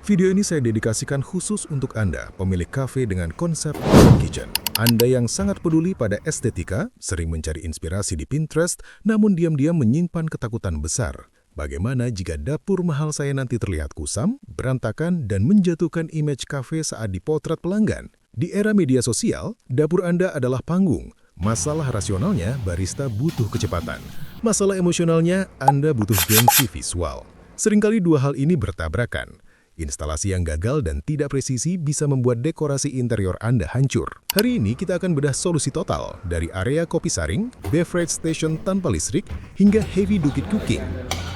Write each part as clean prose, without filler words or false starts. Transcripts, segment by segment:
Video ini saya dedikasikan khusus untuk Anda, pemilik kafe dengan konsep open kitchen. Anda yang sangat peduli pada estetika, sering mencari inspirasi di Pinterest, namun diam-diam menyimpan ketakutan besar. Bagaimana jika dapur mahal saya nanti terlihat kusam, berantakan, dan menjatuhkan image kafe saat dipotret pelanggan? Di era media sosial, dapur Anda adalah panggung. Masalah rasionalnya, barista butuh kecepatan. Masalah emosionalnya, Anda butuh gengsi visual. Seringkali dua hal ini bertabrakan. Instalasi yang gagal dan tidak presisi bisa membuat dekorasi interior Anda hancur. Hari ini kita akan bedah solusi total, dari area kopi saring, beverage station tanpa listrik, hingga heavy duty cooking.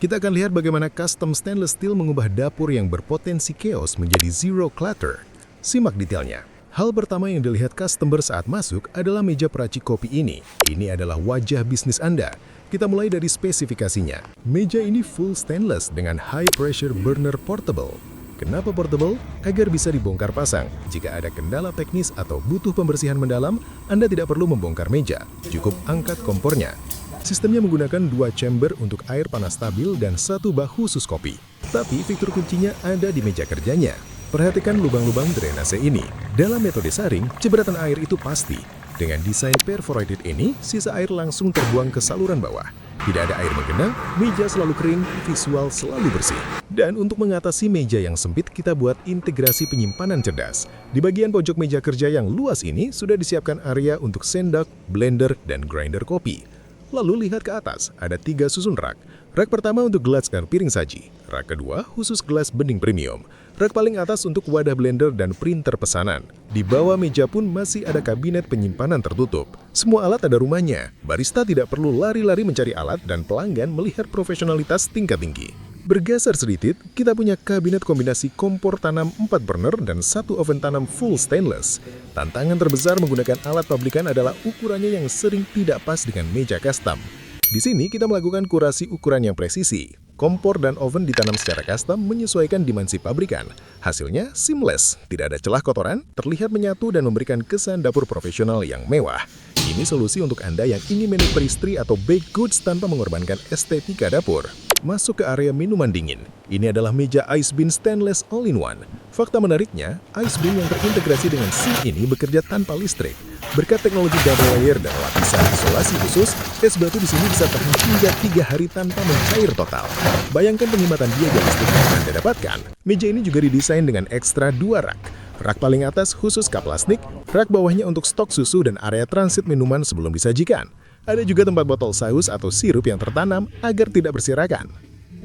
Kita akan lihat bagaimana custom stainless steel mengubah dapur yang berpotensi chaos menjadi zero clutter. Simak detailnya. Hal pertama yang dilihat customer saat masuk adalah meja peracik kopi ini. Ini adalah wajah bisnis Anda. Kita mulai dari spesifikasinya. Meja ini full stainless dengan high pressure burner portable. Kenapa portable? Agar bisa dibongkar pasang. Jika ada kendala teknis atau butuh pembersihan mendalam, Anda tidak perlu membongkar meja. Cukup angkat kompornya. Sistemnya menggunakan 2 chamber untuk air panas stabil dan 1 bak khusus kopi. Tapi fitur kuncinya ada di meja kerjanya. Perhatikan lubang-lubang drainase ini. Dalam metode saring, cipratan air itu pasti. Dengan desain perforated ini, sisa air langsung terbuang ke saluran bawah. Tidak ada air menggenang, meja selalu kering, visual selalu bersih. Dan untuk mengatasi meja yang sempit, kita buat integrasi penyimpanan cerdas. Di bagian pojok meja kerja yang luas ini, sudah disiapkan area untuk sendok, blender, dan grinder kopi. Lalu lihat ke atas, ada 3 susun rak. Rak pertama untuk gelas dan piring saji. Rak kedua khusus gelas bening premium. Rak paling atas untuk wadah blender dan printer pesanan. Di bawah meja pun masih ada kabinet penyimpanan tertutup. Semua alat ada rumahnya. Barista tidak perlu lari-lari mencari alat dan pelanggan melihat profesionalitas tingkat tinggi. Bergeser sedikit, kita punya kabinet kombinasi kompor tanam 4 burner dan 1 oven tanam full stainless. Tantangan terbesar menggunakan alat pabrikan adalah ukurannya yang sering tidak pas dengan meja custom. Di sini kita melakukan kurasi ukuran yang presisi. Kompor dan oven ditanam secara custom menyesuaikan dimensi pabrikan. Hasilnya seamless, tidak ada celah kotoran, terlihat menyatu dan memberikan kesan dapur profesional yang mewah. Ini solusi untuk Anda yang ingin menu pastry atau baked goods tanpa mengorbankan estetika dapur. Masuk ke area minuman dingin. Ini adalah meja ice bean stainless all-in-one. Fakta menariknya, ice bean yang terintegrasi dengan sink ini bekerja tanpa listrik. Berkat teknologi double layer dan lapisan isolasi khusus, es batu di sini bisa tahan hingga 3 hari tanpa mencair total. Bayangkan penghematan biaya listrik yang Anda dapatkan. Meja ini juga didesain dengan ekstra 2 rak. Rak paling atas khusus kap plastik, rak bawahnya untuk stok susu dan area transit minuman sebelum disajikan. Ada juga tempat botol saus atau sirup yang tertanam agar tidak berserakan.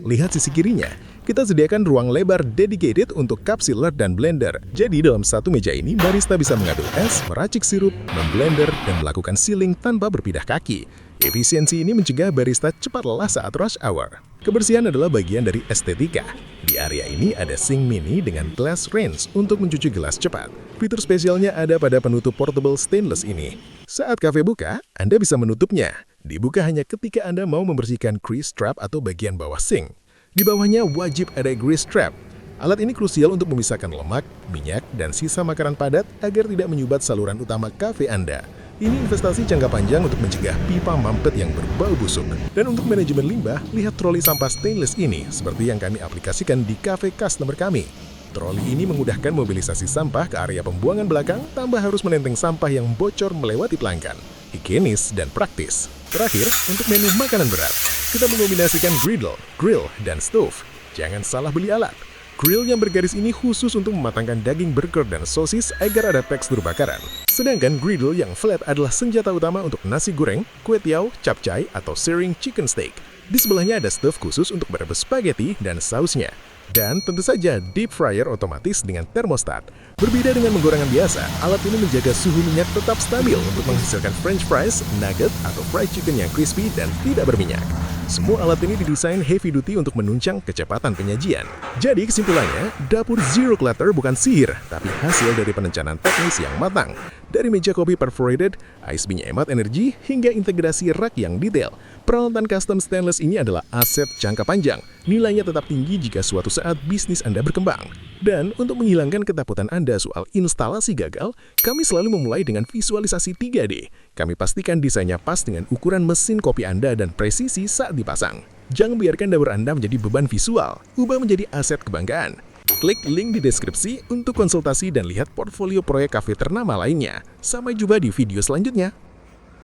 Lihat sisi kirinya, kita sediakan ruang lebar dedicated untuk cup sealer dan blender. Jadi dalam satu meja ini, barista bisa mengaduk es, meracik sirup, memblender, dan melakukan sealing tanpa berpindah kaki. Efisiensi ini mencegah barista cepat lelah saat rush hour. Kebersihan adalah bagian dari estetika. Di area ini ada sink mini dengan glass rinse untuk mencuci gelas cepat. Fitur spesialnya ada pada penutup portable stainless ini. Saat kafe buka, Anda bisa menutupnya. Dibuka hanya ketika Anda mau membersihkan grease trap atau bagian bawah sink. Di bawahnya wajib ada grease trap. Alat ini krusial untuk memisahkan lemak, minyak, dan sisa makanan padat agar tidak menyumbat saluran utama kafe Anda. Ini investasi jangka panjang untuk mencegah pipa mampet yang berbau busuk. Dan untuk manajemen limbah, lihat troli sampah stainless ini, seperti yang kami aplikasikan di kafe customer kami. Troli ini memudahkan mobilisasi sampah ke area pembuangan belakang tanpa harus menenteng sampah yang bocor melewati pelanggan. Higienis dan praktis. Terakhir, untuk menu makanan berat, kita mengombinasikan grill, dan stove. Jangan salah beli alat. Grill yang bergaris ini khusus untuk mematangkan daging burger dan sosis agar ada tekstur bakaran. Sedangkan griddle yang flat adalah senjata utama untuk nasi goreng, kue tiaw, capcay, atau searing chicken steak. Di sebelahnya ada stove khusus untuk merebus spaghetti dan sausnya. Dan tentu saja deep fryer otomatis dengan termostat. Berbeda dengan menggorengan biasa, alat ini menjaga suhu minyak tetap stabil untuk menghasilkan french fries, nugget, atau fried chicken yang crispy dan tidak berminyak. Semua alat ini didesain heavy duty untuk menunjang kecepatan penyajian. Jadi kesimpulannya, dapur zero clutter bukan sihir, tapi hasil dari perencanaan teknis yang matang. Dari meja kopi perforated, ice bean hemat energi, hingga integrasi rak yang detail. Peralatan custom stainless ini adalah aset jangka panjang. Nilainya tetap tinggi jika suatu saat bisnis Anda berkembang. Dan untuk menghilangkan ketakutan Anda soal instalasi gagal, kami selalu memulai dengan visualisasi 3D. Kami pastikan desainnya pas dengan ukuran mesin kopi Anda dan presisi saat dipasang. Jangan biarkan dapur Anda menjadi beban visual, ubah menjadi aset kebanggaan. Klik link di deskripsi untuk konsultasi dan lihat portfolio proyek kafe ternama lainnya. Sampai jumpa di video selanjutnya.